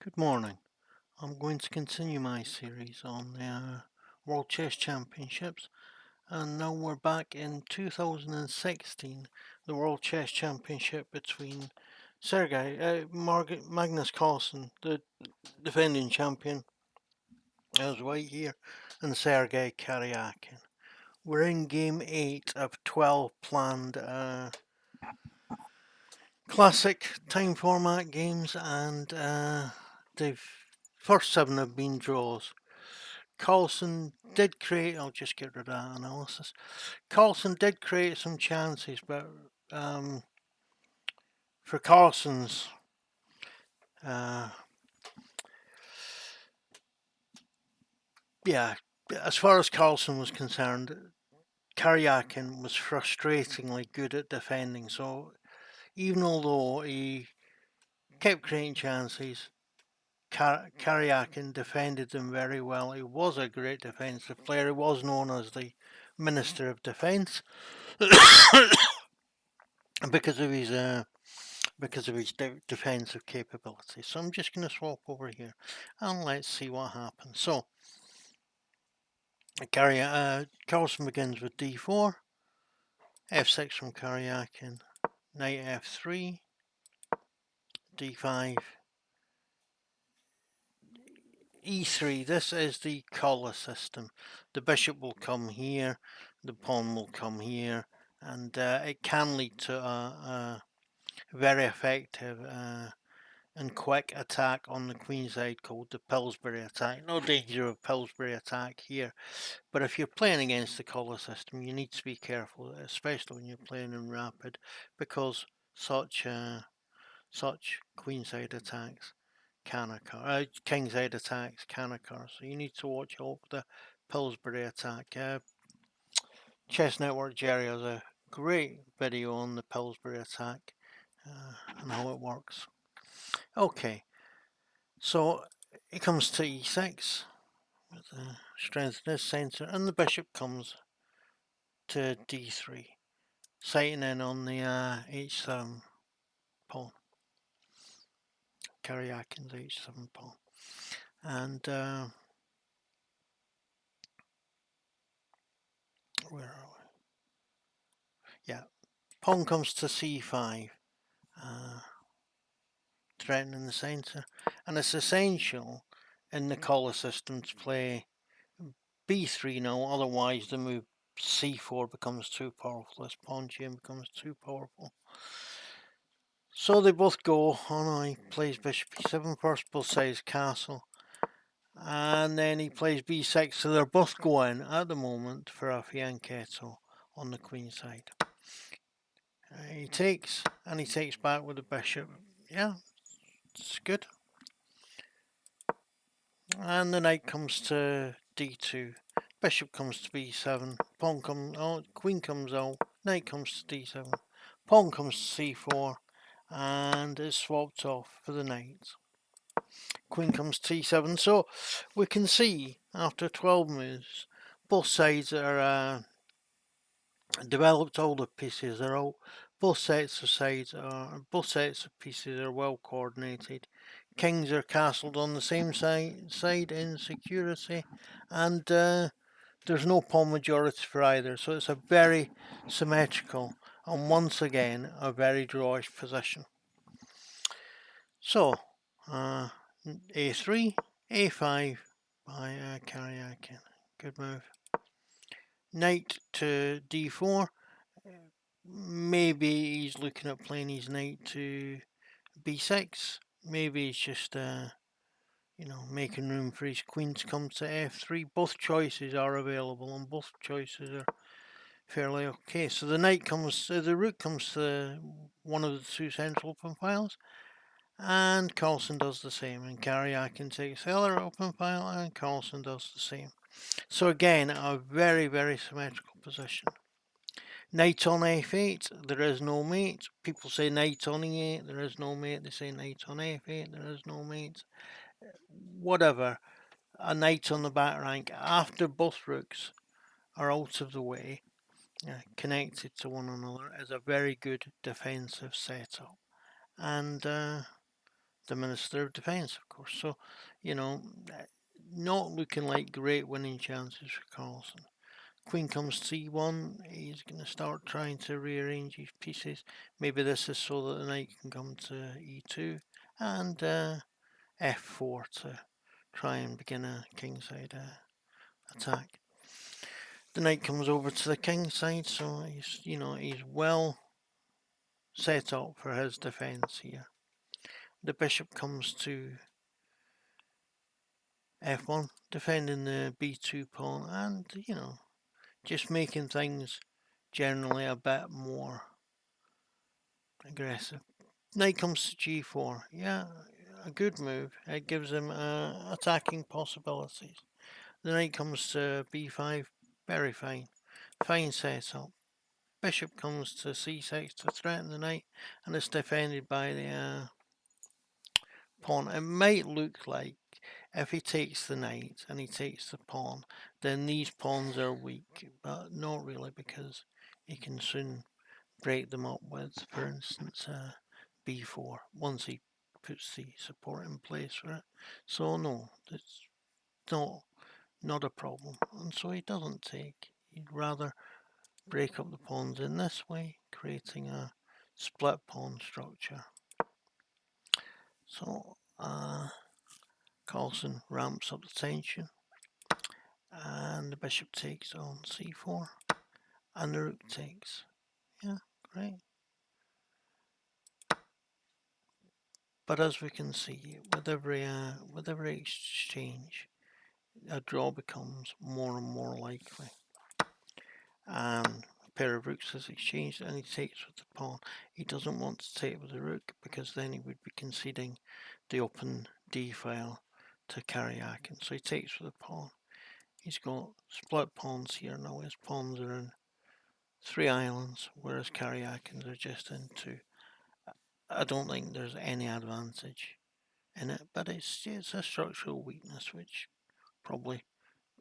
Good morning. I'm going to continue my series on the World Chess Championships, and now we're back in 2016, the World Chess Championship between Magnus Carlsen, the defending champion, as white here, and Sergei Karajakin. We're in game 8 of 12 planned classic time format games, and the first 7 have been draws. Carlsen did create, I'll just get rid of that analysis. Carlsen did create some chances, but for Carlsen's, yeah, as far as Carlsen was concerned, Karyakin was frustratingly good at defending. So even although he kept creating chances, Karyakin defended them very well. He was a great defensive player. He was known as the Minister of Defence because of his defensive capability. So I'm just going to swap over here and let's see what happens. So Carlsen begins with d4, f6 from Karyakin, knight f3, d5, e3. This is the collar system. The bishop will come here, the pawn will come here, and it can lead to a very effective and quick attack on the queen side called the Pillsbury attack. No danger of Pillsbury attack here, but if you're playing against the collar system, you need to be careful, especially when you're playing in rapid, because such queenside attacks can occur, kingside attacks can occur. So you need to watch out for the Pillsbury attack. Chess Network Jerry has a great video on the Pillsbury attack and how it works. Okay, so it comes to e6 with the strength in this centre, and the bishop comes to d3, sighting in on the h7 pawn, Karyakin's h7 pawn. And where are we? Yeah, pawn comes to c5, threatening the centre, and it's essential in the collar system to play b3 now, otherwise the move c4 becomes too powerful. This pawn chain becomes too powerful. So they both go. Oh no, he plays bishop e7 first, both sides castle, and then he plays b6. So they're both going at the moment for a fianchetto on the queen side. He takes, and he takes back with the bishop. Yeah, it's good. And the knight comes to d2. Bishop comes to b7. Pawn comes out. Queen comes out. Knight comes to d7. Pawn comes to c4, and it's swapped off for the knight. Queen comes to t7. So we can see after 12 moves, both sides are developed. All the pieces are out. Both sets of pieces are well coordinated. Kings are castled on the same side in security, and there's no pawn majority for either. So it's a very symmetrical and once again a very drawish position. So a3, a5 by Karajakin. Good move. Knight to d4. Maybe he's looking at playing his knight to b6. Maybe he's just making room for his queen to come to f3. Both choices are available, and both choices are fairly okay. So the rook comes to one of the two central open files, and Carlsen does the same. And Karyakin takes the other open file, and Carlsen does the same. So again, a very, very symmetrical position. Knight on f8, there is no mate. People say knight on e8, there is no mate. They say knight on f8, there is no mate. Whatever. A knight on the back rank after both rooks are out of the way, connected to one another, is a very good defensive setup. And the Minister of Defence, of course. So, you know, not looking like great winning chances for Carlsen. Queen comes C1, he's going to start trying to rearrange his pieces. Maybe this is so that the knight can come to E2 and F4 to try and begin a kingside attack. The knight comes over to the king side, so he's well set up for his defence here. The bishop comes to F1, defending the B2 pawn, and just making things generally a bit more aggressive. Knight comes to G4, yeah, a good move. It gives him attacking possibilities. The knight comes to B5, very fine, fine setup. Bishop comes to C6 to threaten the knight, and it's defended by the pawn. It might look like if he takes the knight and he takes the pawn, then these pawns are weak, but not really, because he can soon break them up with, for instance, B4 once he puts the support in place for it. So no, it's not a problem, and so he doesn't take. He'd rather break up the pawns in this way, creating a split pawn structure. So Carlsen ramps up the tension, and the bishop takes on C4, and the rook takes. Yeah, great. But as we can see, with every exchange, a draw becomes more and more likely. And a pair of rooks is exchanged, and he takes with the pawn. He doesn't want to take with the rook, because then he would be conceding the open d file to Karajakin. So he takes with the pawn. He's got split pawns here now. His pawns are in 3 islands, whereas Karajakin's are just in 2. I don't think there's any advantage in it, but it's a structural weakness which probably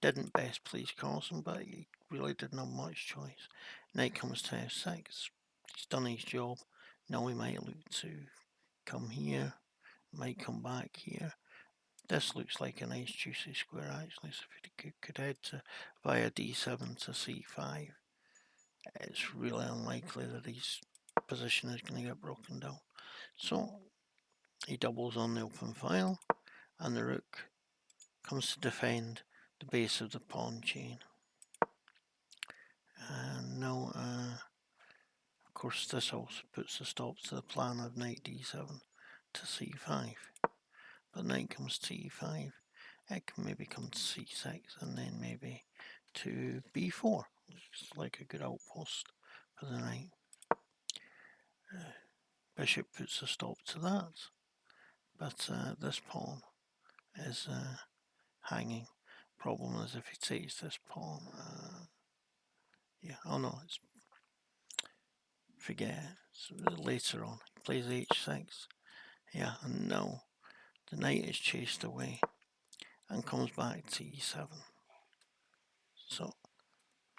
didn't best please Carlsen, but he really didn't have much choice. Knight comes to F6. He's done his job. Now he might look to come here, might come back here. This looks like a nice juicy square actually, so if he could head to via D7 to C5, it's really unlikely that his position is going to get broken down. So he doubles on the open file, and the rook comes to defend the base of the pawn chain. And now, of course, this also puts a stop to the plan of knight d7 to c5. But knight comes to e5. It can maybe come to c6 and then maybe to b4. It's like a good outpost for the knight. Bishop puts a stop to that. But this pawn is hanging. Problem is if he takes this pawn, yeah, oh no, forget it. So later on, he plays h6. Yeah, and now the knight is chased away and comes back to e7. So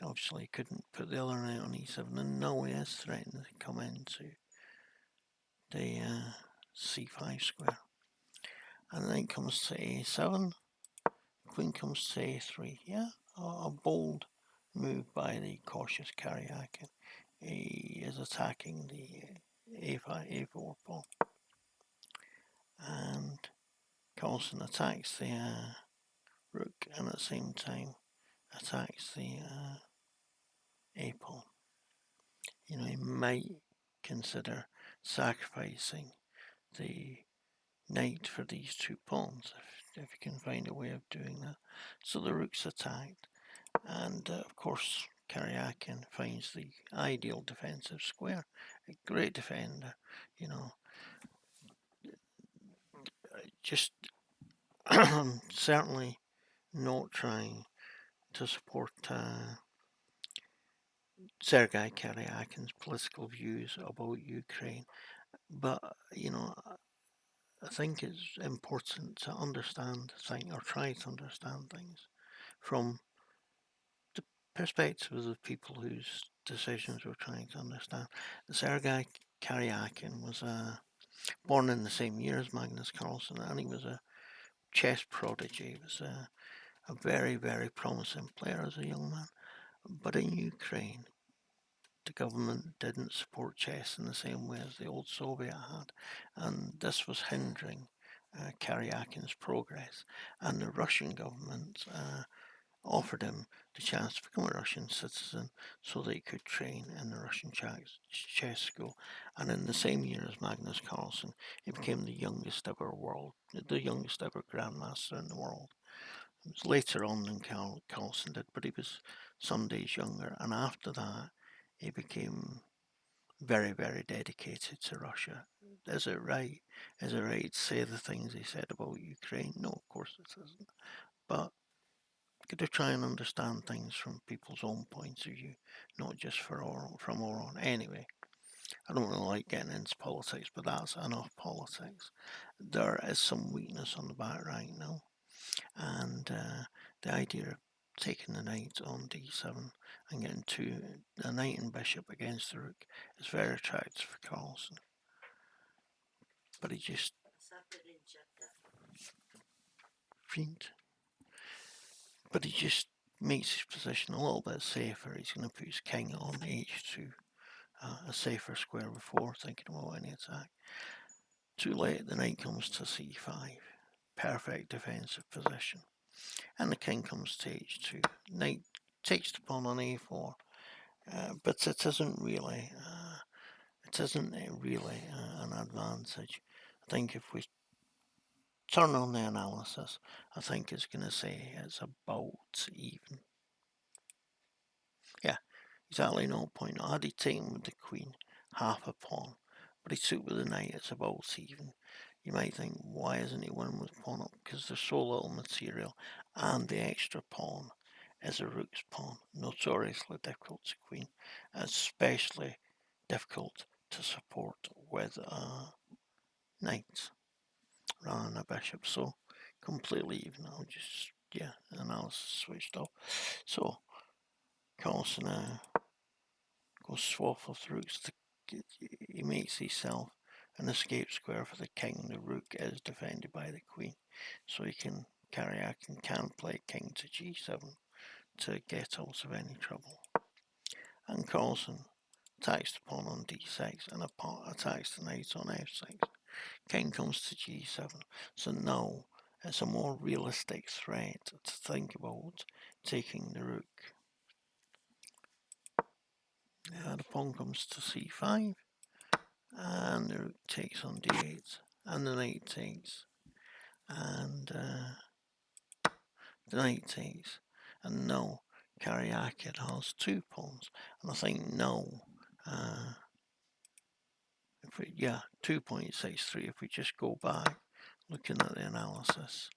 obviously he couldn't put the other knight on e7, and now he is threatening to come into the c5 square. And the knight comes to a7, queen comes to a3. Yeah, a bold move by the cautious Karajakin. He is attacking the a5, a4 pawn. And Carlsen attacks the rook, and at the same time attacks the a pawn. He might consider sacrificing the knight for these 2 pawns if you can find a way of doing that. So the rook's attacked, and of course Karajakin finds the ideal defensive square. A great defender, just certainly not trying to support Sergei Karyakin's political views about Ukraine. But, I think it's important to understand things, or try to understand things, from the perspective of the people whose decisions we're trying to understand. Sergei Karyakin was a Born in the same year as Magnus Carlsen, and he was a chess prodigy. He was a very, very promising player as a young man. But in Ukraine, the government didn't support chess in the same way as the old Soviet had, and this was hindering Karyakin's progress. And the Russian government offered him the chance to become a Russian citizen so that he could train in the Russian chess school. And in the same year as Magnus Carlsen, he became the youngest ever grandmaster in the world. It was later on than Carlsen did, but he was some days younger. And after that, he became very, very dedicated to Russia. Is it right? Is it right to say the things he said about Ukraine? No, of course it isn't. But got to try and understand things from people's own points of view, not just from our own. Anyway, I don't really like getting into politics, but that's enough politics. There is some weakness on the back right now, and the idea of taking the knight on d7 and getting the knight and bishop against the rook is very attractive for Carlsen. But he just But he just makes his position a little bit safer. He's going to put his king on h2, a safer square before thinking about any attack. Too late, the knight comes to c5, perfect defensive position, and the king comes to h2. Knight takes the pawn on a4, but it isn't really an advantage. I think if we turn on the analysis, I think it's going to say it's about even. Yeah, exactly no point. Had he taken with the queen, half a pawn, but he took with the knight, it's about even. You might think, why isn't he winning with pawn up? Because there's so little material, and the extra pawn is a rook's pawn, notoriously difficult to queen, especially difficult to support with knights rather than a bishop. So completely even. I'll just analysis switched off. So Carlsen goes swap of the rooks. He makes himself an escape square for the king. The rook is defended by the queen, so Karajakin can play king to g7 to get out of any trouble. And Carlsen attacks the pawn on d6 and attacks the knight on f6. King comes to g7. So now it's a more realistic threat to think about taking the rook. The pawn comes to c5, and the rook takes on d8, and the knight takes, and the knight takes, and now Karajakin has 2 pawns, and I think now, 2.63 if we just go back, looking at the analysis,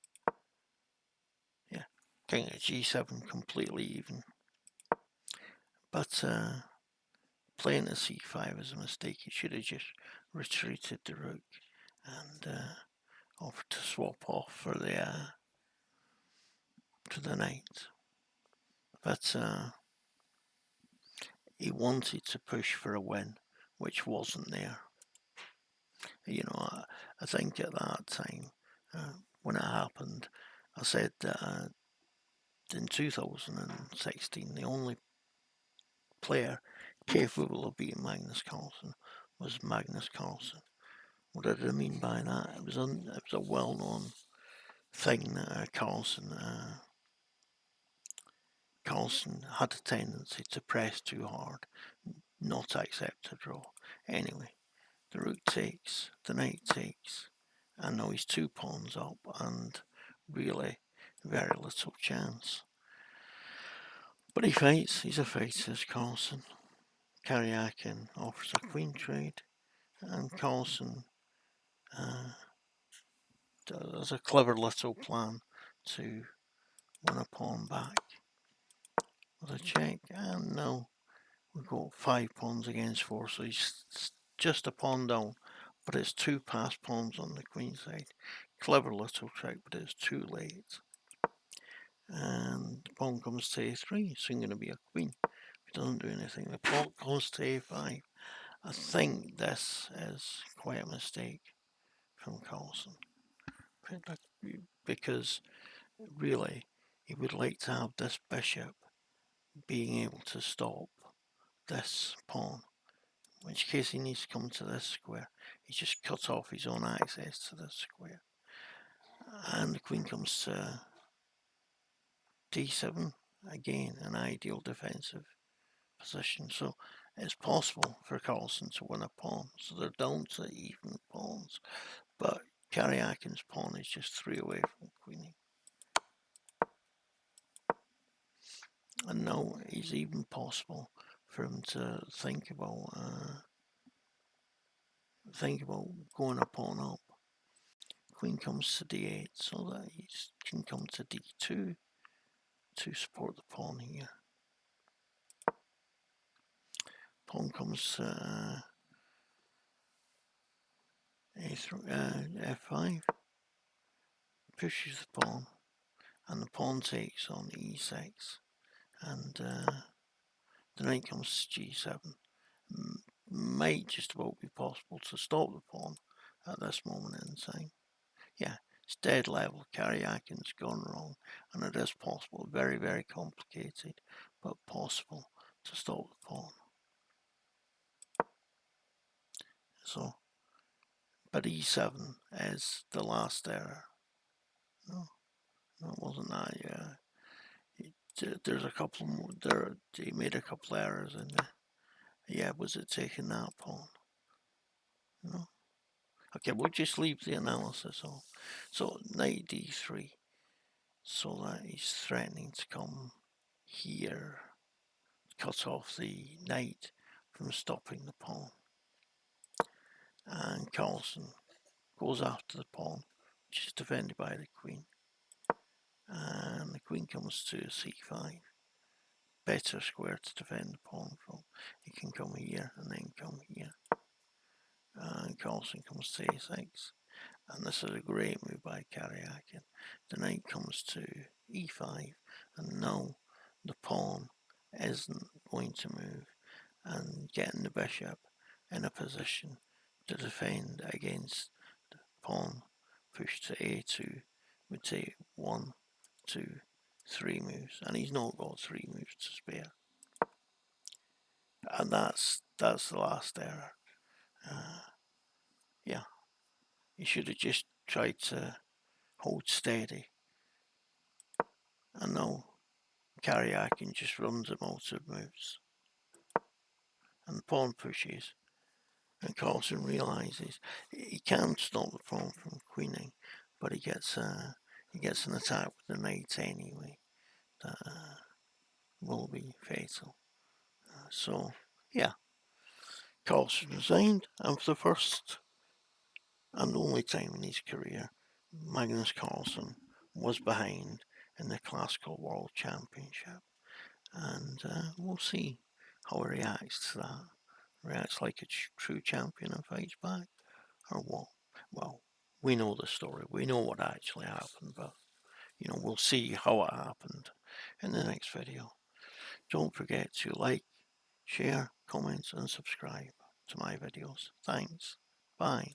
king at g7 completely even, but playing to c5 is a mistake. He should have just retreated the rook and offered to swap off for to the knight. But he wanted to push for a win, which wasn't there. I think at that time, when it happened, I said that in 2016, the only player capable of beating Magnus Carlsen was Magnus Carlsen. What did I mean by that? It was a well-known thing that Carlsen had a tendency to press too hard, not accept a draw. Anyway, the rook takes, the knight takes, and now he's 2 pawns up, and really very little chance. But he fights. He's a fighter, Carlsen. Karajakin offers a queen trade, and Carlsen does a clever little plan to win a pawn back with a check, and now we've got 5 pawns against 4, so he's just a pawn down, but it's 2 passed pawns on the queen side. Clever little trick, but it's too late. And the pawn comes to a3, soon going to be a queen. If he doesn't do anything, the pawn goes to a5, I think this is quite a mistake from Carlsen, because really he would like to have this bishop being able to stop this pawn, in which case he needs to come to this square. He just cuts off his own access to this square. And the queen comes to d7, again an ideal defensive position. So it's possible for Carlsen to win a pawn. So they're down to even pawns. But Karajakin's pawn is just 3 away from queening. And now it's even possible for him to think about going a pawn up. Queen comes to d8, so that he can come to d2 to support the pawn here. Pawn comes to f5, pushes the pawn, and the pawn takes on e6, and the knight comes to g7. Might just about be possible to stop the pawn at this moment in time. Yeah, it's dead level. Karajakin's gone wrong, and it is possible. Very, very complicated, but possible to stop the pawn. So, but e7 is the last error. No, it wasn't that. Yeah, there's a couple more. He made a couple errors in there. Yeah, was it taking that pawn? No. Okay, we'll just leave the analysis on. So knight d3, so that he's threatening to come here, cut off the knight from stopping the pawn. And Carlsen goes after the pawn, which is defended by the queen. And the queen comes to c5. Better square to defend the pawn from. He can come here and then come here. And Carlsen comes to a6. And this is a great move by Karajakin. The knight comes to e5, and now the pawn isn't going to move, and getting the bishop in a position to defend against the pawn push to a2 would take 1, 2, 3 moves, and he's not got 3 moves to spare. And that's the last error. Yeah, he should have just tried to hold steady. And now Karajakin just runs him out of moves. And the pawn pushes. And Carlsen realizes he can stop the pawn from queening, but he gets an attack with the knight anyway that will be fatal. So yeah, Carlsen resigned, and for the first and only time in his career, Magnus Carlsen was behind in the Classical World Championship. And we'll see how he reacts to that. Reacts like a true champion and fights back, or what? Well, we know the story. We know what actually happened, but we'll see how it happened in the next video. Don't forget to like, share, comment, and subscribe to my videos. Thanks. Bye.